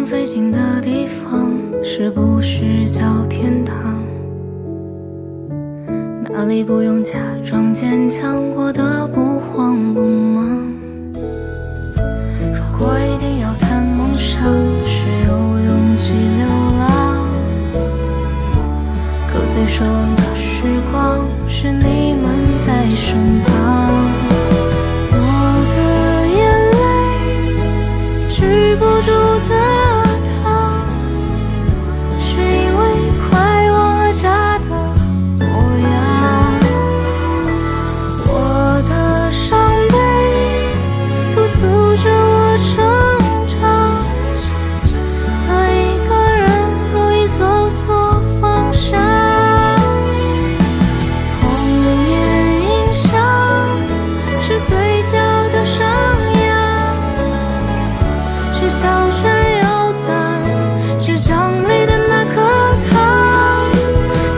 最近的地方是不是叫天堂？哪里不用假装坚强，过得不慌不忙？如果一定要谈梦想，是有勇气流浪。可最奢望的时光，是你们在身旁。我的眼泪止不住的淌，是因为快忘了家的模样。我的伤悲督促着我成长，和一个人容易走错方向。童年印象是嘴角的上扬，是小船游荡，是奖励的那颗糖。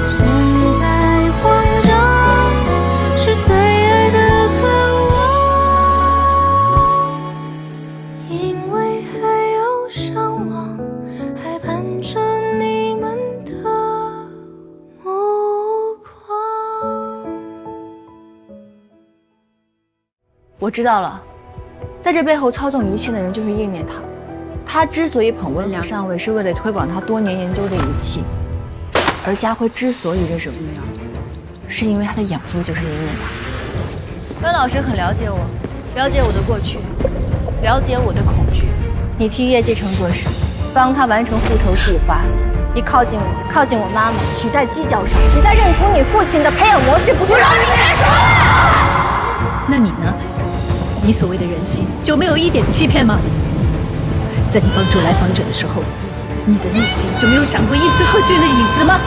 现在慌张，是对爱的渴望，因为还有伤亡，还盼着你们的目光。我知道了，在这背后操纵一切的人就是叶念堂。他之所以捧温良上位，是为了推广他多年研究的仪器；而家辉之所以认识温良，是因为他的养父就是叶念堂。温老师很了解我，了解我的过去，了解我的恐惧。你替叶继成做事，帮他完成复仇计划。你靠近我，靠近我妈妈，取代姬教授，你在认同你父亲的培养模式，不是让你别说了。那你呢？你所谓的人性就没有一点欺骗吗？在你帮助来访者的时候，你的内心就没有闪过一丝贺军的影子吗？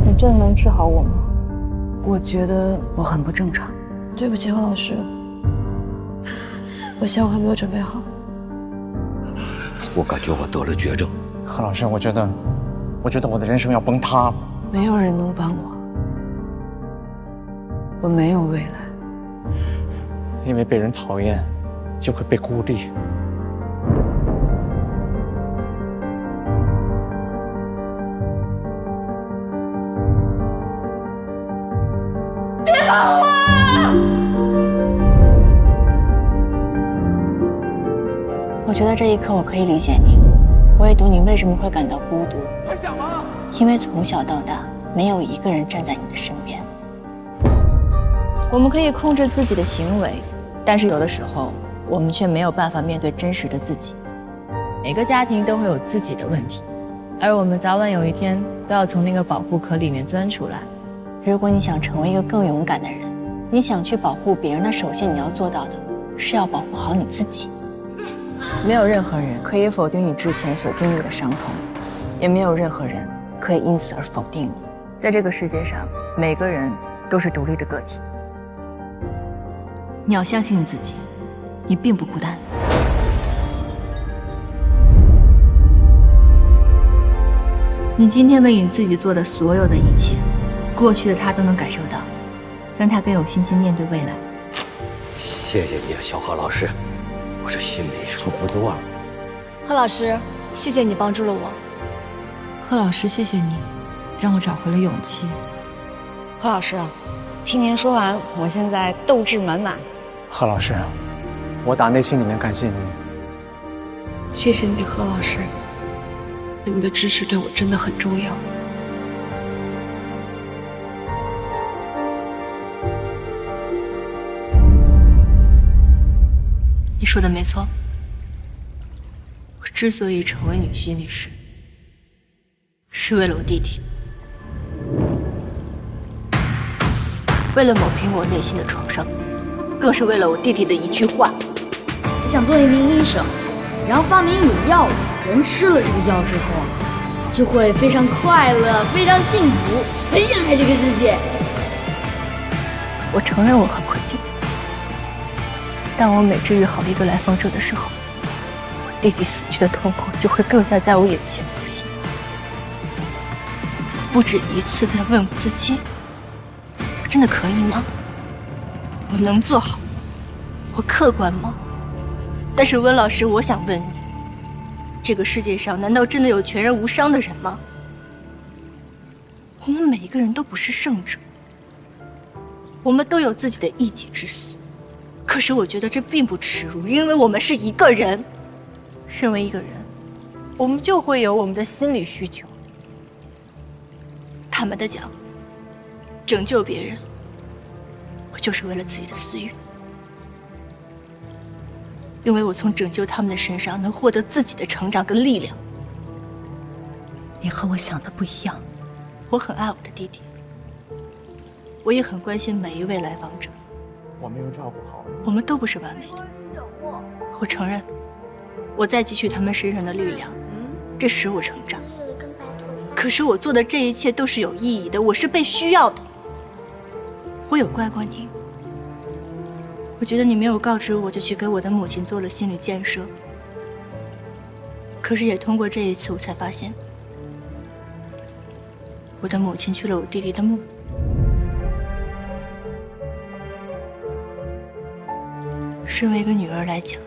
你真的能治好我吗？我觉得我很不正常。对不起，何老师，我下午还没有准备好。我感觉我得了绝症。何老师，我觉得我的人生要崩塌了。没有人能帮我，我没有未来。因为被人讨厌，就会被孤立。别碰我！我觉得这一刻我可以理解你，我也懂你为什么会感到孤独。快想吧！因为从小到大，没有一个人站在你的身边。我们可以控制自己的行为，但是有的时候，我们却没有办法面对真实的自己。每个家庭都会有自己的问题，而我们早晚有一天都要从那个保护壳里面钻出来。如果你想成为一个更勇敢的人，你想去保护别人，那首先你要做到的是要保护好你自己。没有任何人可以否定你之前所经历的伤痛，也没有任何人可以因此而否定你。在这个世界上，每个人都是独立的个体。你要相信你自己，你并不孤单。你今天为你自己做的所有的一切，过去的他都能感受到，让他更有信心面对未来。谢谢你啊，小何老师，我这心里舒服多了。贺老师，谢谢你帮助了我。贺老师，谢谢你，让我找回了勇气。何老师，听您说完，我现在斗志满满。何老师，我打内心里面感谢您。谢谢你，贺老师，你的支持对我真的很重要。你说的没错，我之所以成为女心理师，是为了我弟弟，为了抹平我内心的创伤，更是为了我弟弟的一句话。我想做一名医生，然后发明一种药物，人吃了这个药之后，就会非常快乐，非常幸福，很想爱这个世界。我承认我很愧疚，当我每治愈好一个来访者的时候，我弟弟死去的痛苦就会更加在我眼前浮现。不止一次在问我自己，我真的可以吗？我能做好？我客观吗？但是温老师，我想问你，这个世界上难道真的有全然无伤的人吗？我们每一个人都不是圣者，我们都有自己的一己之私。可是我觉得这并不耻辱，因为我们是一个人。身为一个人，我们就会有我们的心理需求。坦白的讲，拯救别人，我就是为了自己的私欲，因为我从拯救他们的身上能获得自己的成长跟力量。你和我想的不一样。我很爱我的弟弟，我也很关心每一位来访者。我没有照顾好你。我们都不是完美的，我承认，我在汲取他们身上的力量，这使我成长。可是我做的这一切都是有意义的，我是被需要的。我有怪过你，我觉得你没有告知我就去给我的母亲做了心理建设。可是也通过这一次，我才发现，我的母亲去了我弟弟的墓。身为一个女儿来讲，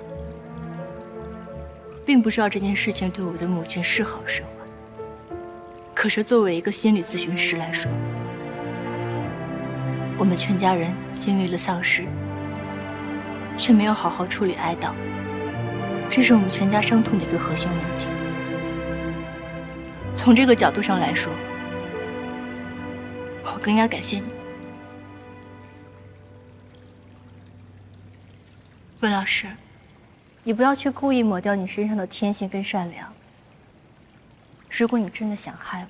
并不知道这件事情对我的母亲是好是坏。可是作为一个心理咨询师来说，我们全家人经历了丧失，却没有好好处理哀悼，这是我们全家伤痛的一个核心问题。从这个角度上来说，我更加感谢你，温老师。你不要去故意抹掉你身上的天性跟善良。如果你真的想害我，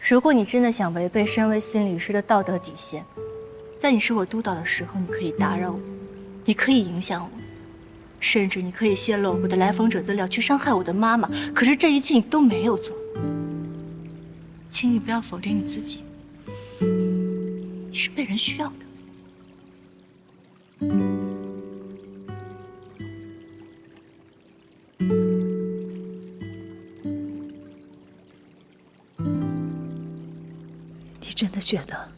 如果你真的想违背身为心理师的道德底线，在你是我督导的时候，你可以打扰我，你可以影响我，甚至你可以泄露我的来访者资料去伤害我的妈妈。可是这一切你都没有做。请你不要否定你自己，你是被人需要的。你真的觉得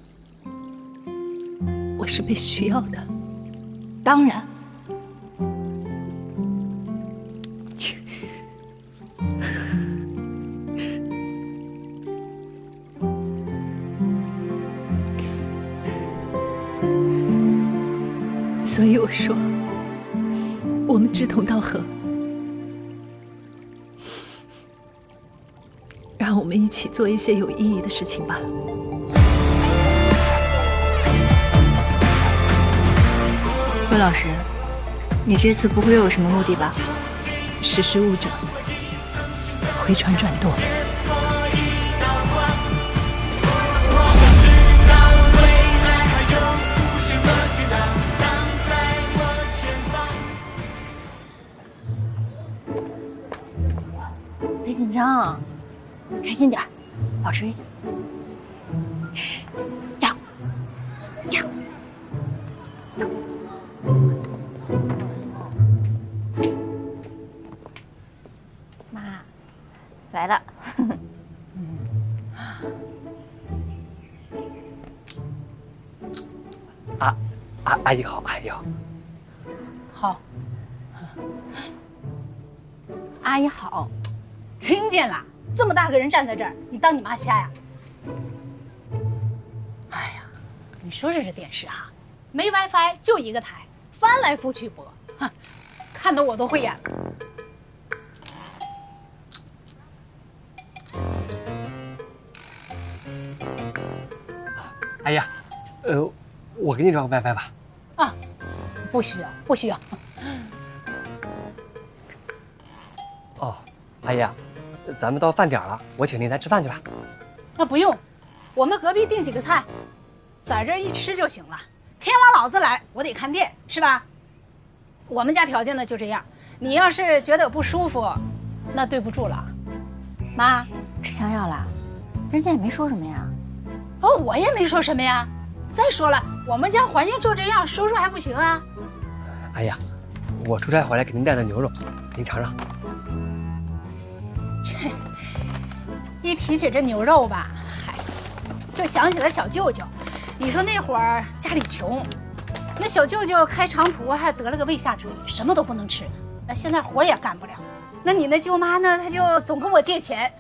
我是被需要的？当然。所以我说，我们志同道合，让我们一起做一些有意义的事情吧。温老师，你这次不会又有什么目的吧？识时务者回转转舵。别紧张，开心点，保持一下，加油，加油！妈，来了。阿姨好，阿姨好。好，阿姨好。听见了？这么大个人站在这儿，你当你妈瞎呀？哎呀，你说这电视啊，没 WiFi 就一个台，翻来覆去播，哼，看得我都会眼了。阿姨，我给你装个 WiFi 吧。啊，不需要，不需要。哦，阿姨，咱们到饭点了，我请您来吃饭去吧。那不用，我们隔壁订几个菜，在这一吃就行了。天王老子来，我得看店，是吧？我们家条件呢就这样，你要是觉得不舒服，那对不住了。妈，吃香药了？人家也没说什么呀。哦，我也没说什么呀。再说了，我们家环境就这样，说说还不行啊？阿姨，我出差回来给您带的牛肉，您尝尝。这一提起这牛肉吧，哎就想起了小舅舅。你说那会儿家里穷，那小舅舅开长途还得了个胃下垂，什么都不能吃，那现在活也干不了。那你那舅妈呢，她就总跟我借钱，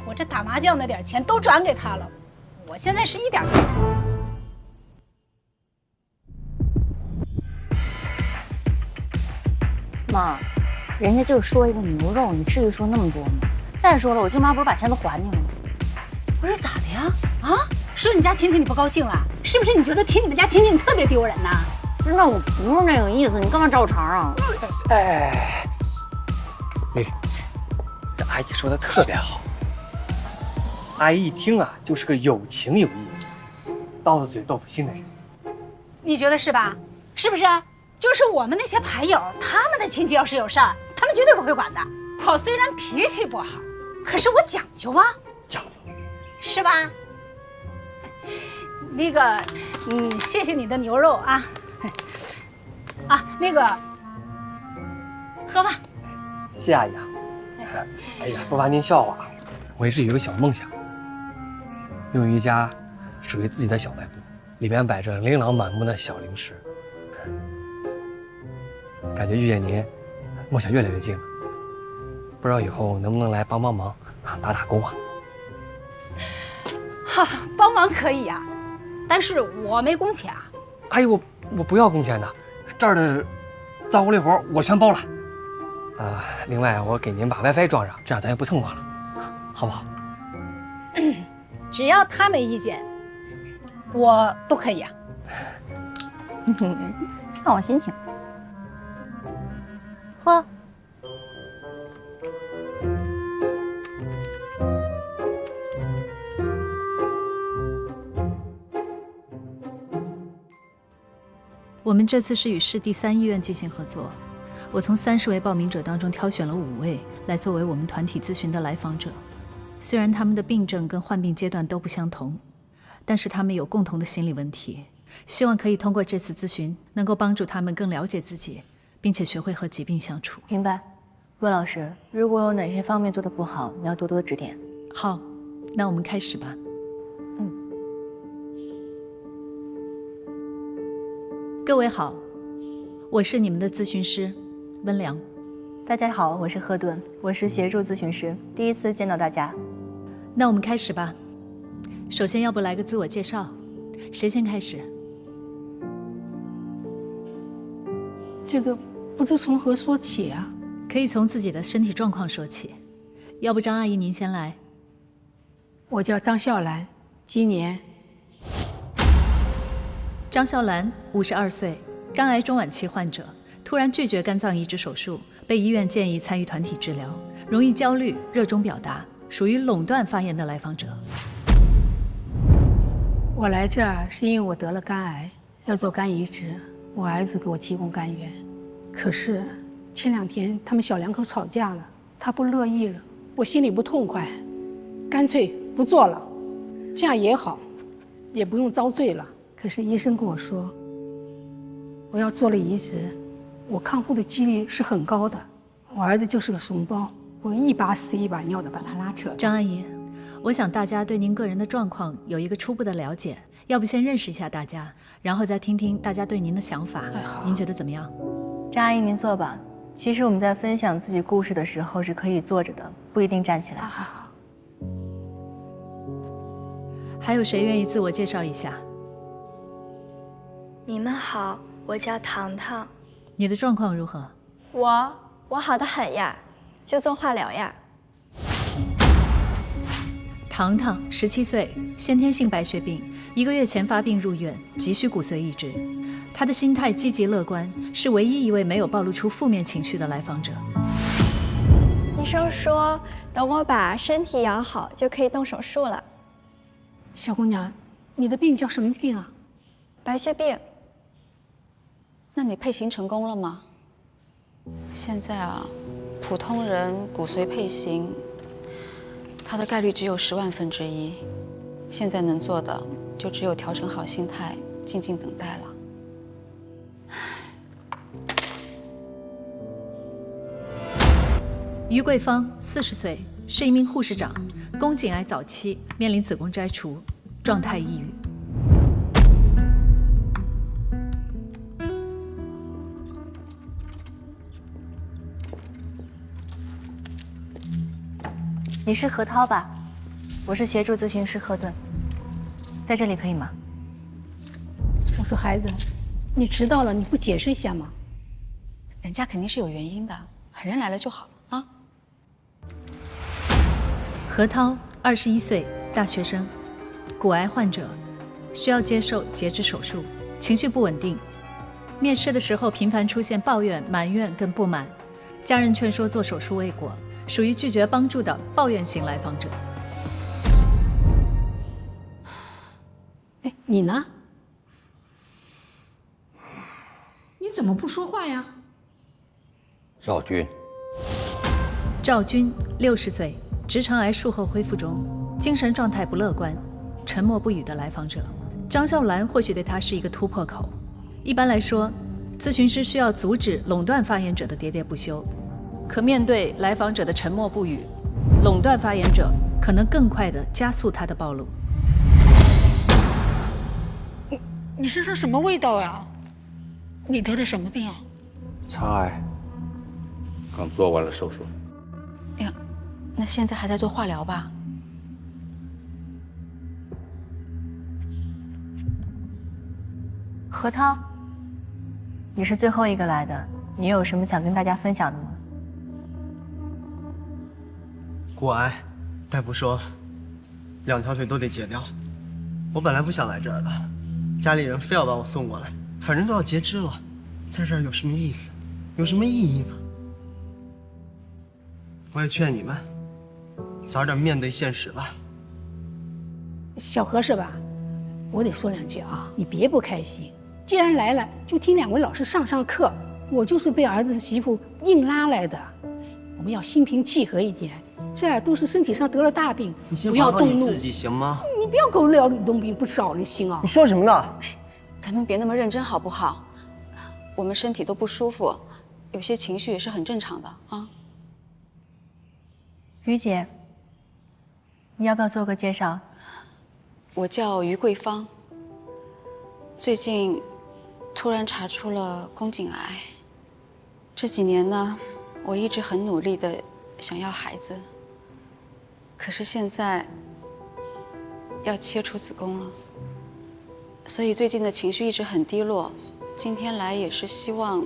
我这打麻将那点钱都转给她了，我现在是一点没有。妈，人家就是说一个牛肉，你至于说那么多吗？再说了，我舅妈不是把钱都还你了吗？不是咋的呀？啊，说你家亲戚你不高兴了？是不是你觉得提你们家亲戚你特别丢人呐？不是，那我不是那个意思，你干嘛找我茬啊？哎，丽丽，这阿姨说的特别好。阿姨一听啊，就是个有情有义、刀子嘴豆腐心的人。你觉得是吧？是不是？就是我们那些牌友，他们的亲戚要是有事儿，他们绝对不会管的。我虽然脾气不好，可是我讲究啊，讲究，是吧？那个，谢谢你的牛肉啊。啊，那个，喝吧。谢阿姨啊。哎呀，不瞒您笑话，我一直有个小梦想，拥有一家属于自己的小卖部，里边摆着琳琅满目的小零食。感觉遇见您，梦想越来越近了。不知道以后能不能来帮帮忙，打打工啊？哈，帮忙可以呀，但是我没工钱啊。阿姨，我不要工钱的，这儿的脏活累活我全包了。另外我给您把 WiFi 装上，这样咱也不蹭网了，好不好？只要他没意见，我都可以啊。看我心情。喝。我们这次是与市第3医院进行合作，我从30位报名者当中挑选了5位来作为我们团体咨询的来访者。虽然他们的病症跟患病阶段都不相同，但是他们有共同的心理问题，希望可以通过这次咨询能够帮助他们更了解自己，并且学会和疾病相处。明白。温老师，如果有哪些方面做得不好，你要多多指点。好，那我们开始吧。各位好，我是你们的咨询师温良。大家好，我是赫顿，我是协助咨询师，第一次见到大家。那我们开始吧。首先，要不来个自我介绍？谁先开始？这个不知从何说起啊。可以从自己的身体状况说起。要不张阿姨您先来。我叫张笑兰，今年。张笑兰，52岁，肝癌中晚期患者，突然拒绝肝脏移植手术，被医院建议参与团体治疗，容易焦虑，热衷表达，属于垄断发言的来访者。我来这儿是因为我得了肝癌，要做肝移植，我儿子给我提供肝源，可是前2天他们小两口吵架了，他不乐意了，我心里不痛快，干脆不做了，这样也好，也不用遭罪了。可是医生跟我说，我要做了移植，我康复的几率是很高的。我儿子就是个怂包，我一把屎一把尿的把他拉扯。张阿姨，我想大家对您个人的状况有一个初步的了解，要不先认识一下大家，然后再听听大家对您的想法。您觉得怎么样？张阿姨，您坐吧。其实我们在分享自己故事的时候是可以坐着的，不一定站起来。还有谁愿意自我介绍一下？你们好，我叫糖糖。你的状况如何？我好得很呀，就做化疗呀。糖糖，17岁，先天性白血病，1个月前发病入院，急需骨髓移植。他的心态积极乐观，是唯一一位没有暴露出负面情绪的来访者。医生说，等我把身体养好，就可以动手术了。小姑娘，你的病叫什么病啊？白血病。那你配型成功了吗？现在啊，普通人骨髓配型，它的概率只有10万分之1。现在能做的就只有调整好心态，静静等待了。于桂芳，40岁，是一名护士长，宫颈癌早期，面临子宫摘除，状态抑郁。你是何涛吧？我是协助咨询师贺顿，在这里可以吗？我说孩子，你迟到了，你不解释一下吗？人家肯定是有原因的，人来了就好啊。何涛，21岁，大学生，骨癌患者，需要接受截肢手术，情绪不稳定。面试的时候频繁出现抱怨、埋怨跟不满，家人劝说做手术未果，属于拒绝帮助的抱怨型来访者。哎，你呢？你怎么不说话呀？赵军，赵军，60岁，直肠癌术后恢复中，精神状态不乐观，沉默不语的来访者。张笑兰或许对他是一个突破口。一般来说，咨询师需要阻止垄断发言者的喋喋不休，可面对来访者的沉默不语，垄断发言者可能更快地加速他的暴露。你身上什么味道呀？你得了什么病啊？肠癌，刚做完了手术。呀，那现在还在做化疗吧？何涛，你是最后一个来的，你有什么想跟大家分享的吗？骨癌，大夫说2条腿都得截掉。我本来不想来这儿的，家里人非要把我送过来，反正都要截肢了，在这儿有什么意思？有什么意义呢？我也劝你们早点面对现实吧。小何是吧？我得说2句啊，你别不开心。既然来了，就听2位老师上课。我就是被儿子媳妇硬拉来的。我们要心平气和一点，这儿都是身体上得了大病，不要动怒。你自己行吗？你不要给我聊吕洞宾，不少了心啊！你说什么呢？咱们别那么认真好不好？我们身体都不舒服，有些情绪也是很正常的啊。于姐，你要不要做个介绍？我叫于桂芳，最近突然查出了宫颈癌。这几年呢，我一直很努力的想要孩子，可是现在要切除子宫了，所以最近的情绪一直很低落。今天来也是希望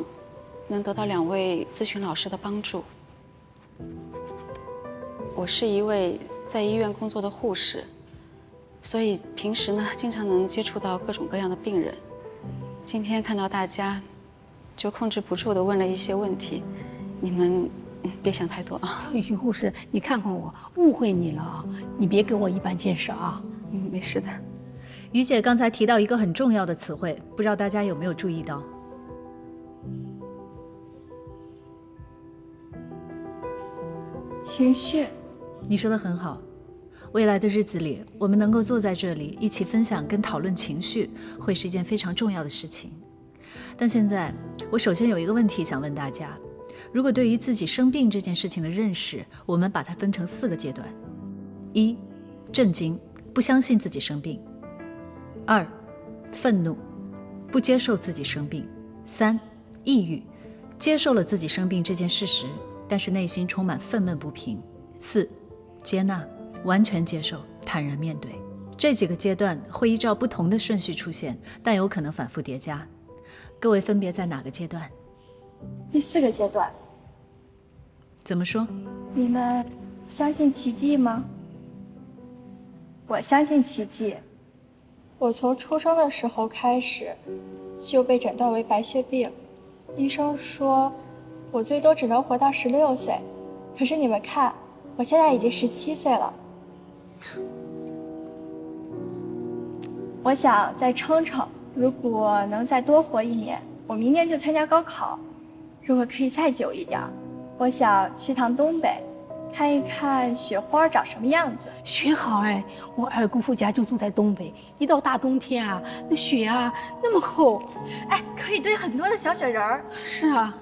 能得到2位咨询老师的帮助。我是一位在医院工作的护士，所以平时呢经常能接触到各种各样的病人。今天看到大家，就控制不住地问了一些问题，你们别想太多啊。于护士，你看看我，误会你了啊！你别给我一般见识啊。没事的。于姐刚才提到一个很重要的词汇，不知道大家有没有注意到？情绪。你说的很好。未来的日子里，我们能够坐在这里一起分享跟讨论情绪，会是一件非常重要的事情。但现在，我首先有一个问题想问大家：如果对于自己生病这件事情的认识，我们把它分成4个阶段：1. 震惊，不相信自己生病；2. 愤怒，不接受自己生病；3. 抑郁，接受了自己生病这件事实，但是内心充满愤懑不平；4. 接纳，完全接受，坦然面对。这几个阶段会依照不同的顺序出现，但有可能反复叠加。各位分别在哪个阶段？第4个阶段。怎么说？你们相信奇迹吗？我相信奇迹。我从出生的时候开始就被诊断为白血病，医生说我最多只能活到16岁，可是你们看，我现在已经17岁了。我想再撑撑，如果能再多活1年，我明年就参加高考。如果可以再久一点，我想去趟东北，看一看雪花长什么样子。雪好哎，我二姑父家就住在东北，一到大冬天啊，那雪啊那么厚，哎，可以堆很多的小雪人儿。是啊。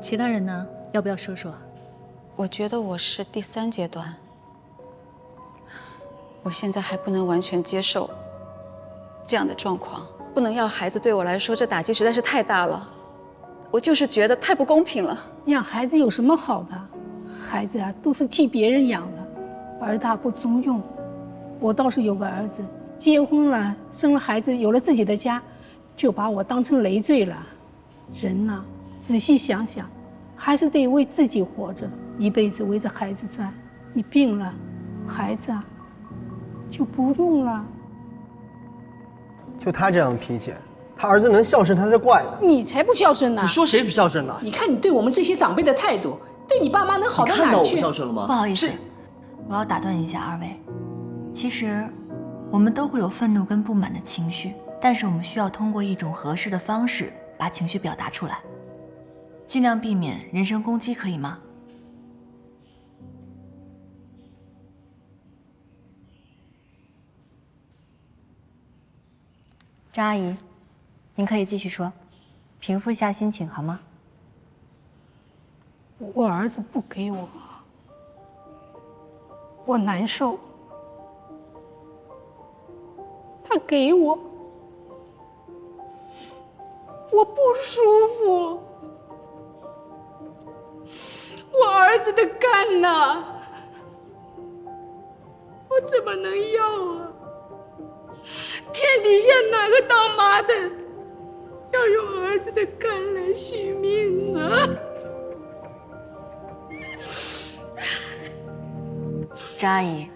其他人呢？要不要说说？我觉得我是第3阶段。我现在还不能完全接受这样的状况，不能要孩子，对我来说这打击实在是太大了。我就是觉得太不公平了。养孩子有什么好的？孩子啊，都是替别人养的，儿大不中用。我倒是有个儿子，结婚了，生了孩子，有了自己的家，就把我当成累赘了。人呐，仔细想想，还是得为自己活着，一辈子围着孩子转。你病了，孩子啊，就不用了。就他这样的脾气，他儿子能孝顺他才怪呢。你才不孝顺呢！你说谁不孝顺呢？你看你对我们这些长辈的态度，对你爸妈能好到哪儿去？你看到我不孝顺了吗？不好意思，我要打断一下二位。其实，我们都会有愤怒跟不满的情绪，但是我们需要通过一种合适的方式把情绪表达出来，尽量避免人身攻击，可以吗？张阿姨，您可以继续说，平复一下心情好吗？我儿子不给我，我难受。他给我，我不舒服。我儿子的肝呐，我怎么能要啊？天底下哪个当妈的要用儿子的肝来续命啊？张阿姨，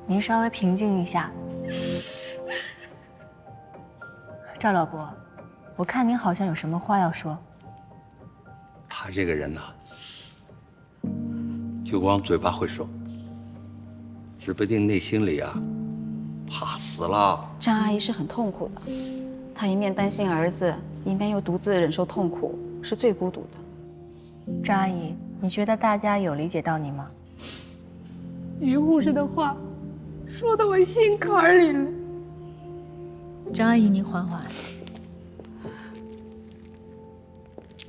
您稍微平静一下。赵老伯，我看您好像有什么话要说。他这个人呐，就光嘴巴会说，指不定内心里啊，怕死了。张阿姨是很痛苦的，她一面担心儿子，一面又独自忍受痛苦，是最孤独的。张阿姨，你觉得大家有理解到你吗？于护士的话说到我心坎里了。张阿姨，您缓缓。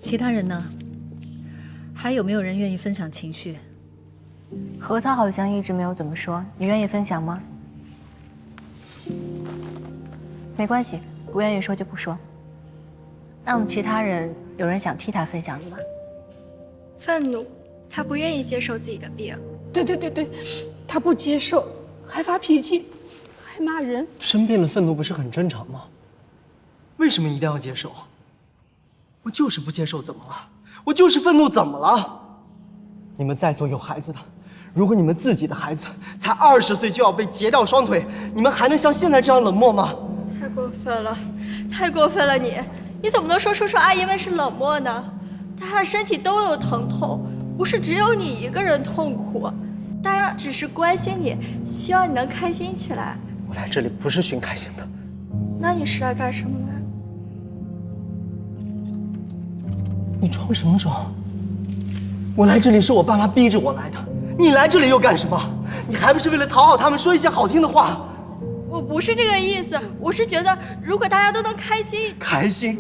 其他人呢？还有没有人愿意分享情绪？核桃好像一直没有怎么说，你愿意分享吗？没关系，不愿意说就不说。那我们其他人有人想替他分享的吗？愤怒，他不愿意接受自己的病。对，他不接受，还发脾气，还骂人。生病了，愤怒不是很正常吗？为什么一定要接受？我就是不接受，怎么了？我就是愤怒，怎么了？你们在座有孩子的，如果你们自己的孩子才20岁就要被截掉双腿，你们还能像现在这样冷漠吗？太过分了，太过分了！你怎么能说叔叔阿姨们是冷漠呢？大家的身体都有疼痛，不是只有你一个人痛苦，大家只是关心你，希望你能开心起来。我来这里不是寻开心的。那你是来干什么的？你装什么装？我来这里是我爸妈逼着我来的，你来这里又干什么？你还不是为了讨好他们，说一些好听的话？我不是这个意思，我是觉得如果大家都能开心，开心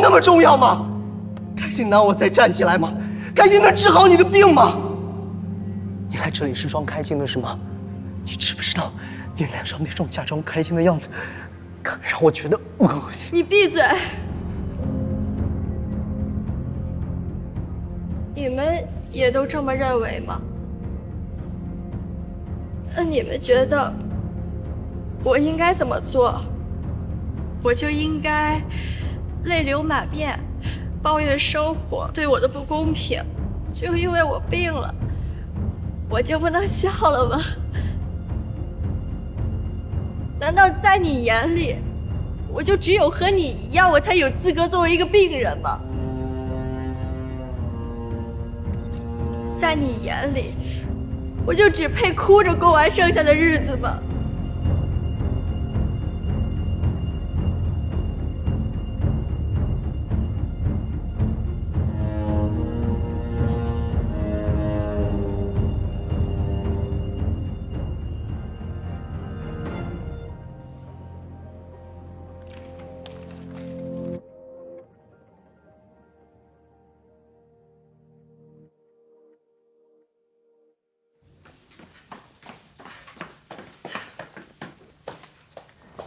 那么重要吗？开心能我再站起来吗？开心能治好你的病吗？你来这里是装开心的是吗？你知不知道你脸上那种假装开心的样子，可让我觉得恶心。你闭嘴！你们也都这么认为吗？那你们觉得我应该怎么做？我就应该泪流满面，抱怨生活对我的不公平，就因为我病了，我就不能笑了吗？难道在你眼里，我就只有和你一样，我才有资格作为一个病人吗？在你眼里，我就只配哭着过完剩下的日子吗？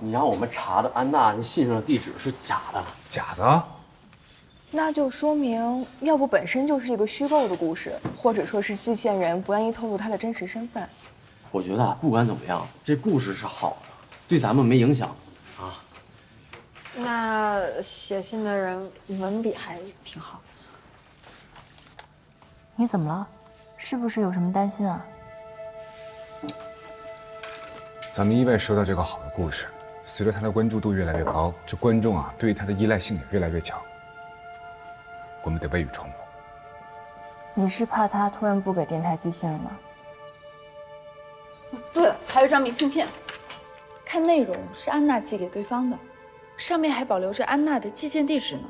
你让我们查的安娜那信上的地址是假的。假的？那就说明，要不本身就是一个虚构的故事，或者说是寄件人不愿意透露他的真实身份。我觉得不管怎么样，这故事是好的，对咱们没影响啊。那写信的人文笔还挺好。你怎么了？是不是有什么担心啊？咱们意外收到这个好的故事，随着它的关注度越来越高，这观众啊对于它的依赖性也越来越强。我们得未雨绸缪。你是怕他突然不给电台寄信了吗？对了，还有张明信片，看内容是安娜寄给对方的，上面还保留着安娜的寄件地址呢。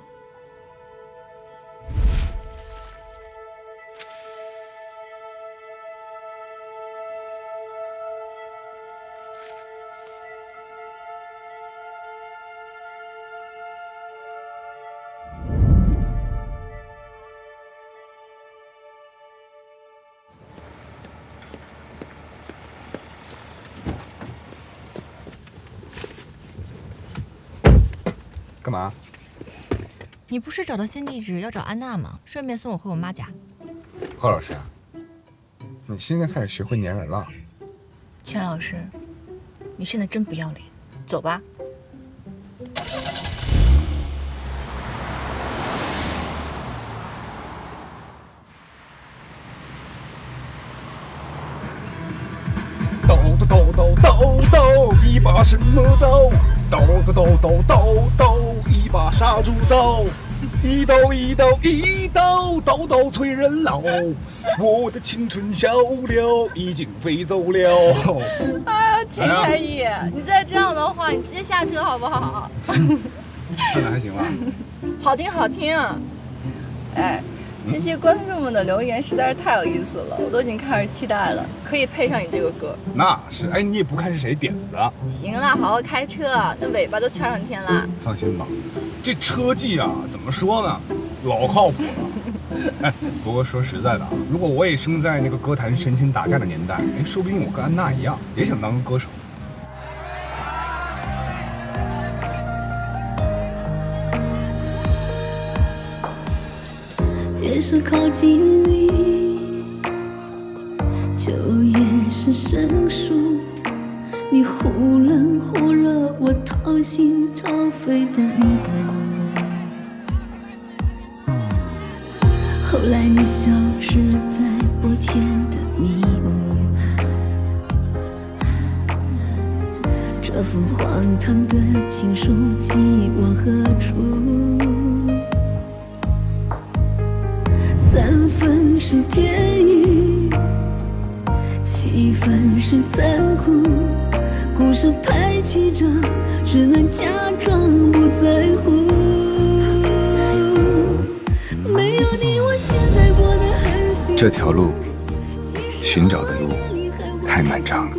干嘛？你不是找到新地址要找安娜吗？顺便送我回我妈家。贺老师，你现在开始学会粘人了。钱老师，你现在真不要脸，走吧。刀，一把什么刀？刀，一把杀猪刀。一刀，刀催人老。我的青春小鸟已经飞走了。哎呀，钱开义，你再这样的话，你直接下车好不好？唱的还行吧？好听好听。哎，那些观众们的留言实在是太有意思了，我都已经开始期待了，可以配上你这个歌。那是，哎，你也不看是谁点的。行了，好好开车，那尾巴都翘上天了。放心吧，这车技啊，怎么说呢，老靠谱了。哎，不过说实在的，如果我也生在那个歌坛神仙打架的年代，哎，说不定我跟安娜一样，也想当个歌手。越是靠近你，就越是生疏。你忽冷忽热，我掏心掏肺的弥补。后来你消失在我天的迷雾，这封荒唐的情书寄往何处？3分是天意，7分是残酷。故事太曲折，只能假装不在乎。没有你，我现在过得很幸福。这条路，寻找的路太漫长了，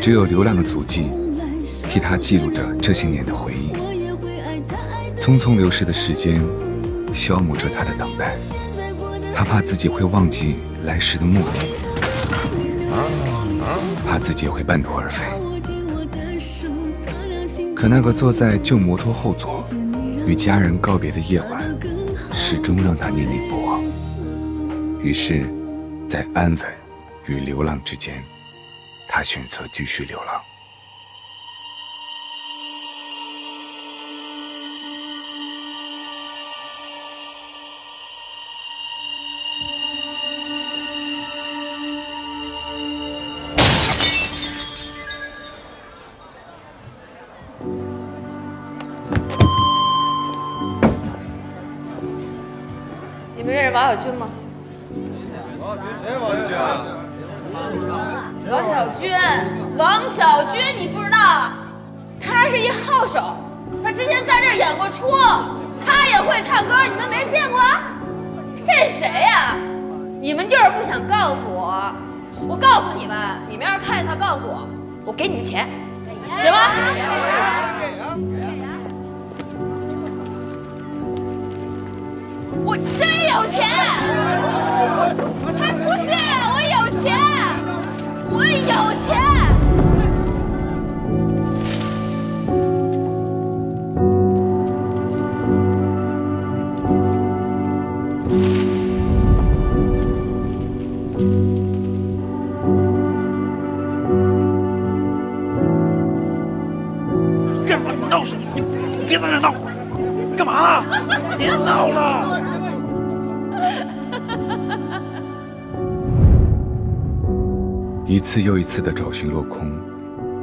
只有流浪的足迹，替他记录着这些年的回忆。匆匆流逝的时间，消磨着他的等待。他怕自己会忘记来时的目的，怕自己会半途而废。可那个坐在旧摩托后座与家人告别的夜晚，始终让他念念不忘。于是，在安稳与流浪之间，他选择继续流浪。你们认识王小军吗？谁王小军啊？王小军，你不知道？他是一号手，他之前在这儿演过出，他也会唱歌，你们没见过？这是谁呀？你们就是不想告诉我。我告诉你们，你们要是看见他，告诉我，我给你们钱，行吗？我真有钱，还不是我有钱，我有钱。干嘛闹什么？你别在这闹！干嘛？别闹了！一次又一次的找寻落空，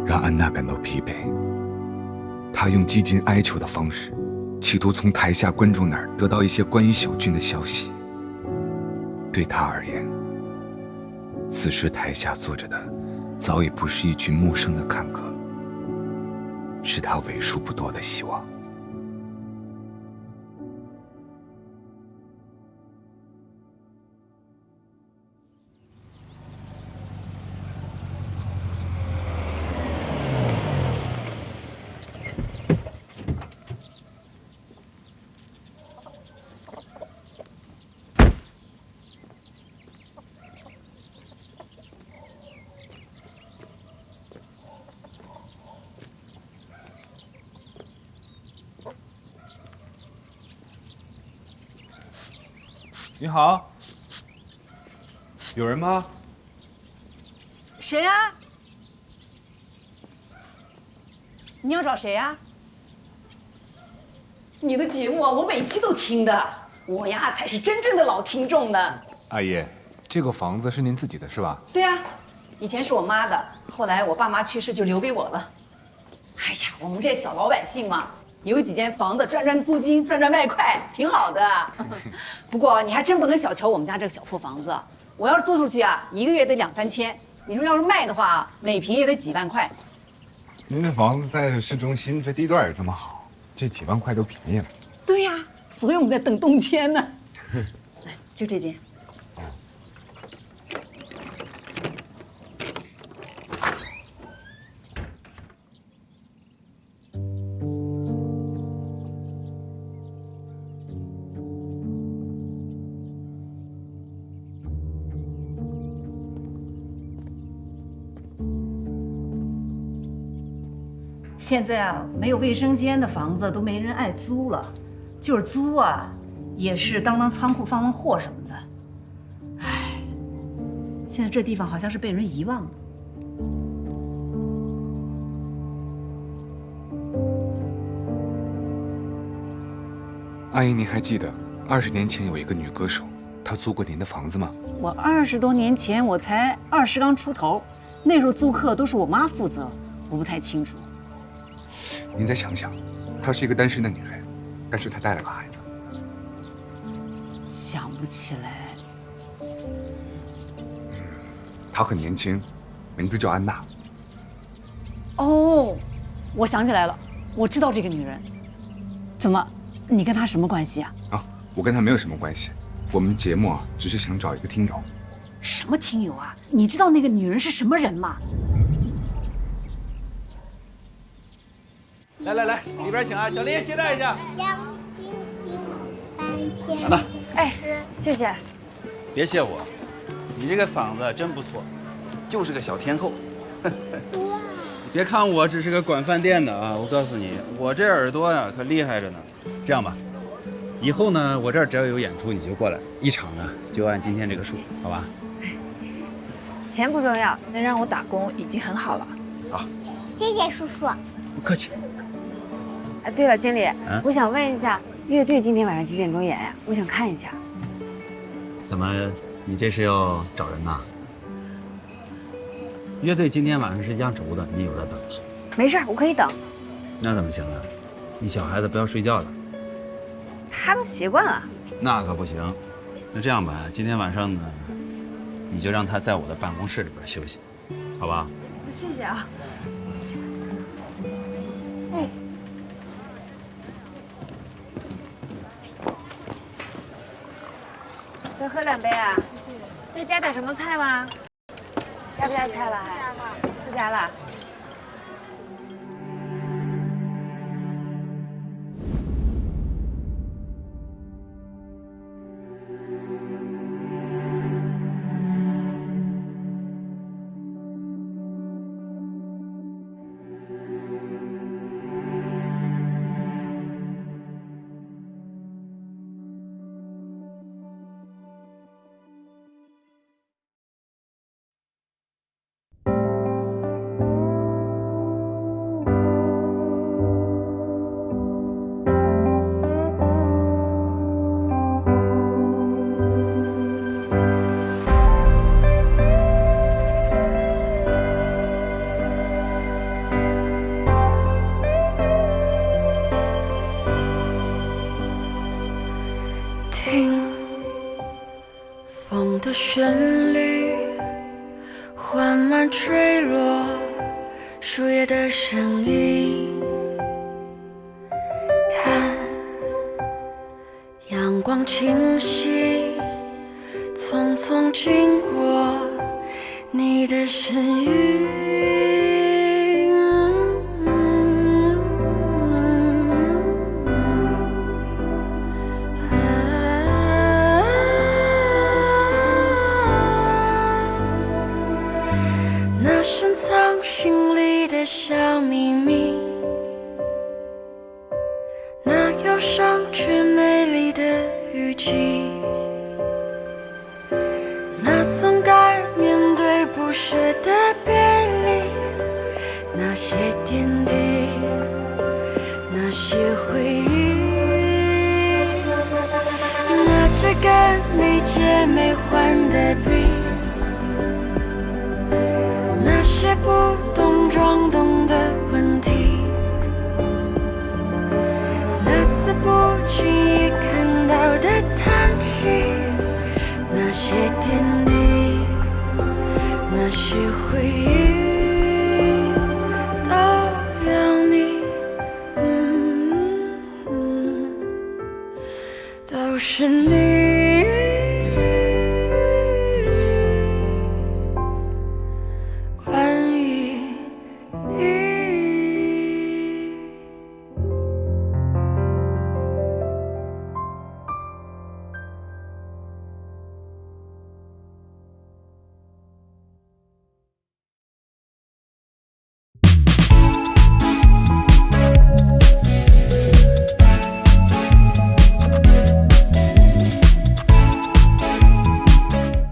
让安娜感到疲惫。她用几近哀求的方式，企图从台下观众那儿得到一些关于小俊的消息。对她而言，此时台下坐着的早已不是一群陌生的看客，是她为数不多的希望。你好，有人吗？谁呀？你要找谁呀？你的节目啊，我每期都听的，我呀才是真正的老听众呢。阿姨，这个房子是您自己的是吧？对呀，以前是我妈的，后来我爸妈去世就留给我了。哎呀，我们这小老百姓嘛，有几间房子赚赚租金，赚赚外快，挺好的。不过你还真不能小瞧我们家这个小破房子，我要是租出去啊，一个月得2、3千。你说要是卖的话，每平也得几万块。您这房子在市中心，这地段也这么好，这几万块都便宜了。对呀，所以我们在等动迁呢。来，就这间。现在啊，没有卫生间的房子都没人爱租了，就是租啊，也是当仓库放货什么的。唉，现在这地方好像是被人遗忘了。阿姨，您还记得20年前有一个女歌手，她租过您的房子吗？我20多年前我才20刚出头，那时候租客都是我妈负责，我不太清楚。您再想想，她是一个单身的女人，但是她带了个孩子。想不起来。她很年轻，名字叫安娜。哦，我想起来了，我知道这个女人。怎么，你跟她什么关系啊？啊，我跟她没有什么关系，我们节目啊，只是想找一个听友。什么听友啊？你知道那个女人是什么人吗？来来来，里边请啊，小丽接待一下。来吧。哎，谢谢。别谢我，你这个嗓子真不错，就是个小天后。别看我只是个管饭店的啊，我告诉你，我这耳朵呀可厉害着呢。这样吧，以后呢，我这儿只要有演出你就过来，一场呢就按今天这个数，好吧？钱不重要，能让我打工已经很好了。好，谢谢叔叔。不客气。哎，对了，经理，我想问一下，乐队今天晚上几点钟演呀？我想看一下。怎么，你这是要找人呐？乐队今天晚上是压轴的，你有的等。没事，我可以等。那怎么行啊？你小孩子不要睡觉的。他都习惯了。那可不行。那这样吧，今天晚上呢，你就让他在我的办公室里边休息，好吧？谢谢啊。哎。再喝2杯啊！谢谢。再加点什么菜吗？加不加菜了？还不加了。慢坠落，树叶的声音。看阳光清晰，匆匆经过你的身影。那深藏心里的小秘密，那忧伤却美丽的雨季，那总该面对不舍的别离，那些点滴，那些回忆，那支跟你借没还的笔，那些不懂装懂的问题，那次不经意看到的叹息，那些点滴，那些回忆。